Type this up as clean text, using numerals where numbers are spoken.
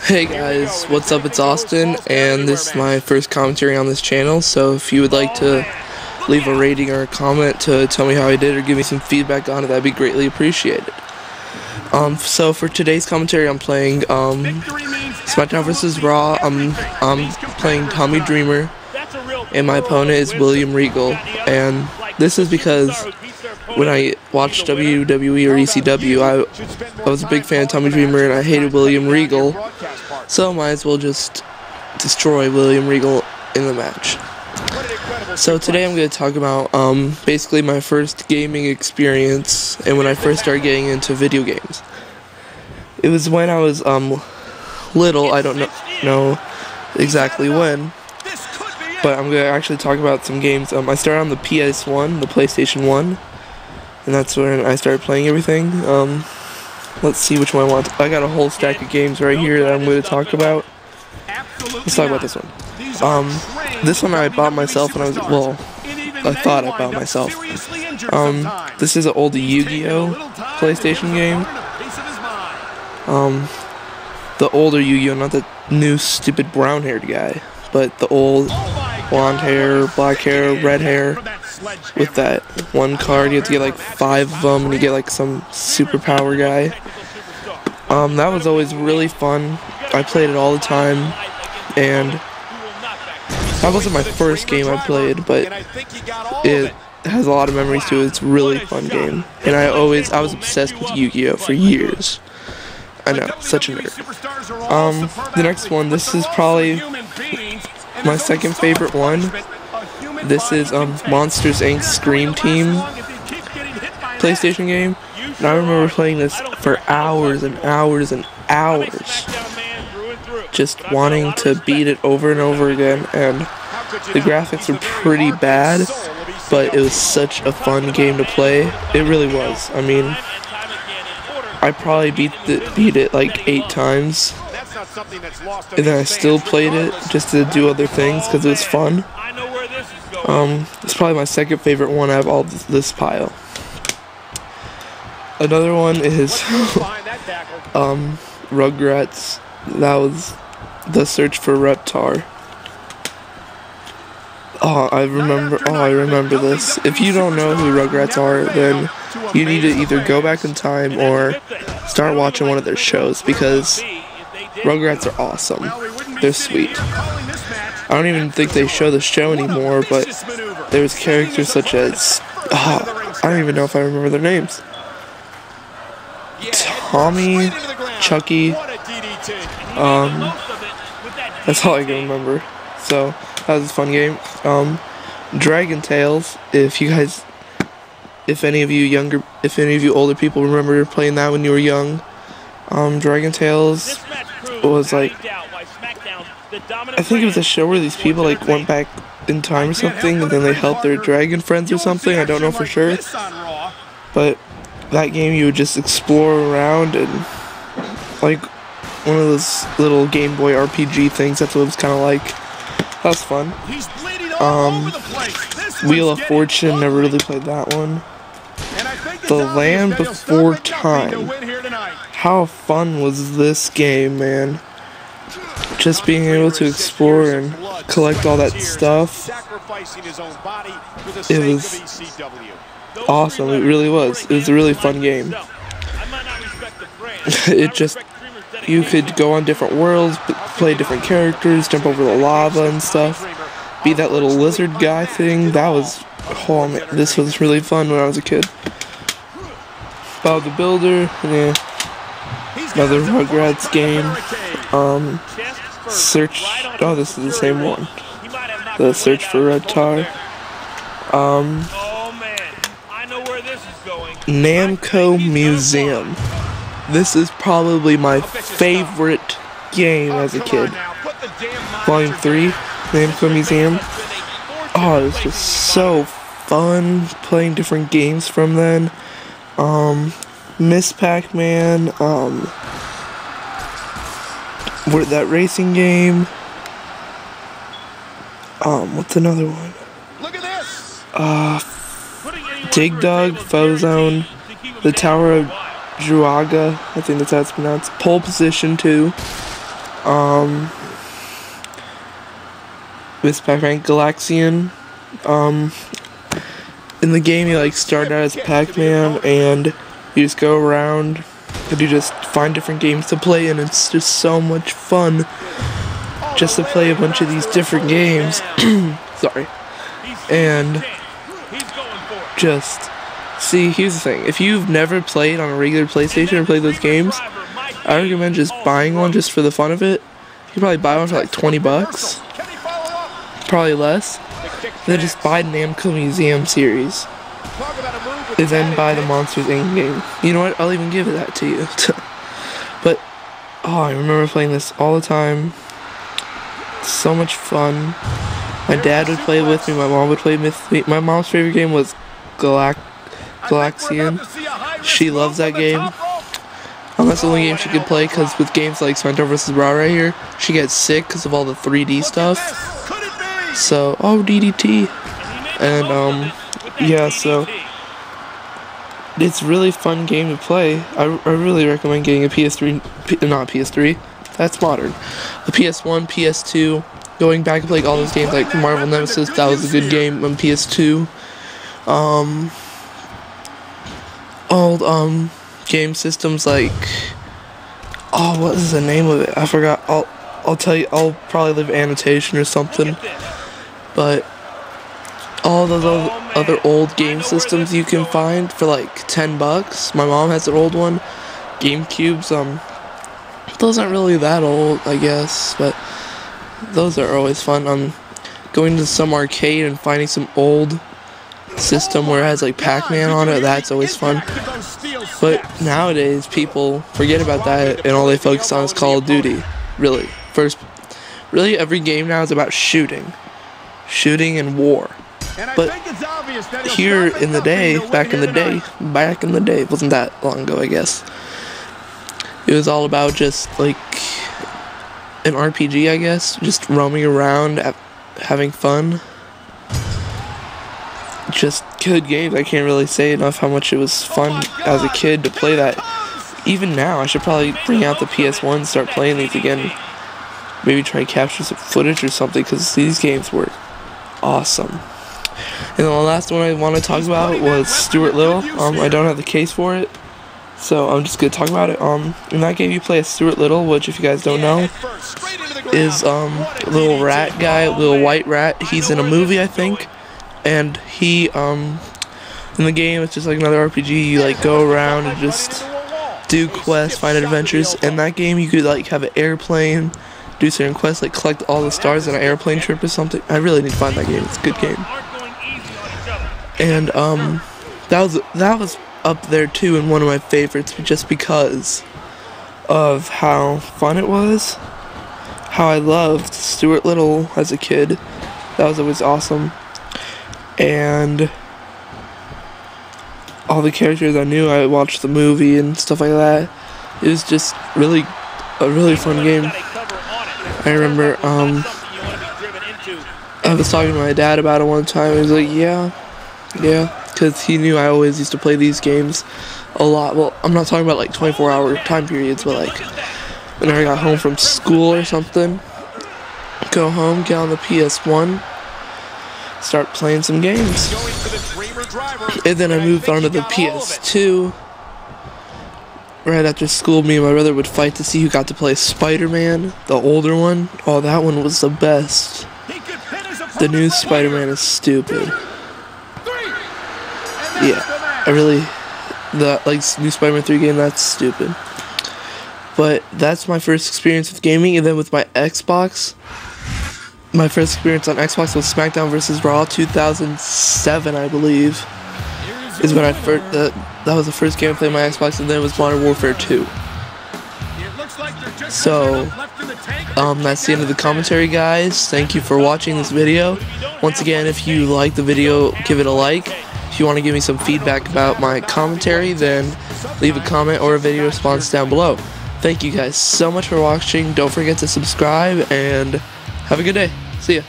Hey guys, what's up? It's Austin, and this is my first commentary on this channel, so if you would like to leave a rating or a comment to tell me how I did or give me some feedback on it, that'd be greatly appreciated. So for today's commentary, I'm playing Smackdown vs. Raw. I'm playing Tommy Dreamer, and my opponent is William Regal, and this is because when I watched WWE or ECW, I was a big fan of Tommy Dreamer and I hated William Regal, so might as well just destroy William Regal in the match. So today I'm going to talk about basically my first gaming experience and when I first started getting into video games. It was when I was little. I don't know exactly when, but I'm going to actually talk about some games. I started on the PS1, the PlayStation 1. And that's when I started playing everything. Let's see which one I want. I got a whole stack of games right here that I'm going to talk about. Let's talk about this one. This one I bought myself when I was, well, I thought I bought myself. This is an old Yu-Gi-Oh! PlayStation game. The older Yu-Gi-Oh! Not the new stupid brown-haired guy, but the old blonde hair, black hair, red hair. With that one card, you have to get like 5 of them, and you get like some superpower guy. That was always really fun. I played it all the time, and that wasn't my first game I played, but it has a lot of memories to it. It's a really fun game, and I was obsessed with Yu-Gi-Oh! For years. I know, such a nerd. The next one, this is probably my second favorite one. This is Monsters Inc. Scream Team PlayStation game, and I remember playing this for hours and hours and hours, just wanting to beat it over and over again, and the graphics were pretty bad, but it was such a fun game to play. It really was. I mean, I probably beat it like 8 times, and then I still played it just to do other things because it was fun. It's probably my second favorite one out of all this pile. Another one is Rugrats. That was The Search for Reptar. I remember this. If you don't know who Rugrats are, then you need to either go back in time or start watching one of their shows, because Rugrats are awesome. They're sweet. I don't even think they show the show anymore, but there was characters such as, I don't even know if I remember their names. Tommy, Chucky, that's all I can remember. So, that was a fun game. Dragon Tales, if any of you older people remember playing that when you were young, Dragon Tales was like, I think it was a show where these people like went back in time or something, and then they helped their dragon friends or something. I don't know for sure, but that game you would just explore around and like one of those little Game Boy RPG things. That's what it was kind of like. That was fun. Wheel of Fortune, never really played that one. The Land Before Time. How fun was this game, man? Just being able to explore and collect all that stuff, it was awesome. It really was. It was a really fun game. You could go on different worlds, play different characters, jump over the lava and stuff, be that little lizard guy thing. That was, oh man, this was really fun when I was a kid. Bob the Builder, yeah. Another Rugrats game. This is the same one. The Search for Reptar. Namco Museum. This is probably my favorite game as a kid. Volume 3, Namco Museum. Oh, it was just so fun playing different games from then. Miss Pac-Man, that racing game. What's another one? Dig Dug, Phozone, the Tower of Druaga, I think that's how it's pronounced. Pole Position 2. Miss Pac-Man Galaxian. In the game, you like start out as Pac-Man, and you just go around and you just find different games to play, and it's just so much fun just to play a bunch of these different games. Sorry. And just see, here's the thing: if you've never played on a regular PlayStation or played those games, I recommend just buying one just for the fun of it. You can probably buy one for like 20 bucks, probably less. Then just buy the Namco Museum series, and then buy the Monsters Inc. game. You know what? I'll even give that to you. But oh, I remember playing this all the time. So much fun. My dad would play with me. My mom would play with me. My mom's favorite game was Galaxian. She loves that game. That's the only game she could play, because with games like Smackdown vs. Raw right here, she gets sick because of all the 3D stuff. So, oh, DDT. And, yeah, so it's a really fun game to play. I really recommend getting a PS3, not PS3, that's modern. The PS1, PS2, going back and playing all those games like Marvel Nemesis, that was a good game on PS2. Old, game systems like, oh, what is the name of it? I forgot. I'll tell you. I'll probably leave an annotation or something. But all those other old game systems you can find for like 10 bucks. My mom has an old one. GameCubes. Those aren't really that old, I guess, but those are always fun. Going to some arcade and finding some old system where it has like Pac-Man on it. That's always fun. But nowadays, people forget about that, and all they focus on is Call of Duty. Really, every game now is about shooting and war. But here in the day, back in the day, it wasn't that long ago, I guess. It was all about just like an RPG, I guess, just roaming around, having fun. Just good games. I can't really say enough how much it was fun as a kid to play that. Even now, I should probably bring out the PS1 and start playing these again. Maybe try to capture some footage or something, because these games were awesome. And the last one I want to talk about was Stuart Little. I don't have the case for it, so I'm just gonna talk about it. In that game, you play as Stuart Little, which, if you guys don't know, is a little rat guy, little white rat. He's in a movie, I think. And he, in the game, it's just like another RPG. You like go around and just do quests, find adventures. In that game, you could like have an airplane, do certain quests, like collect all the stars in an airplane trip or something. I really need to find that game. It's a good game. And that was up there too, and one of my favorites, just because of how fun it was, how I loved Stuart Little as a kid. That was always awesome. And all the characters I knew, I watched the movie and stuff like that. It was just a really fun game. I remember, I was talking to my dad about it one time. He was like, yeah, because he knew I always used to play these games a lot. Well, I'm not talking about like 24-hour time periods, but like whenever I got home from school or something, go home, get on the PS1, start playing some games. And then I moved on to the PS2. Right after school, me and my brother would fight to see who got to play Spider-Man, the older one. Oh, that one was the best. The new Spider-Man is stupid. Yeah, the new Spider-Man 3 game, that's stupid. But that's my first experience with gaming. And then with my Xbox, my first experience on Xbox was Smackdown vs. Raw 2007, I believe, is when I first, that was the first game I played on my Xbox, and then it was Modern Warfare 2. So, that's the end of the commentary, guys. Thank you for watching this video. Once again, if you like the video, give it a like. If you want to give me some feedback about my commentary, then leave a comment or a video response down below. Thank you guys so much for watching. Don't forget to subscribe, and have a good day. See ya.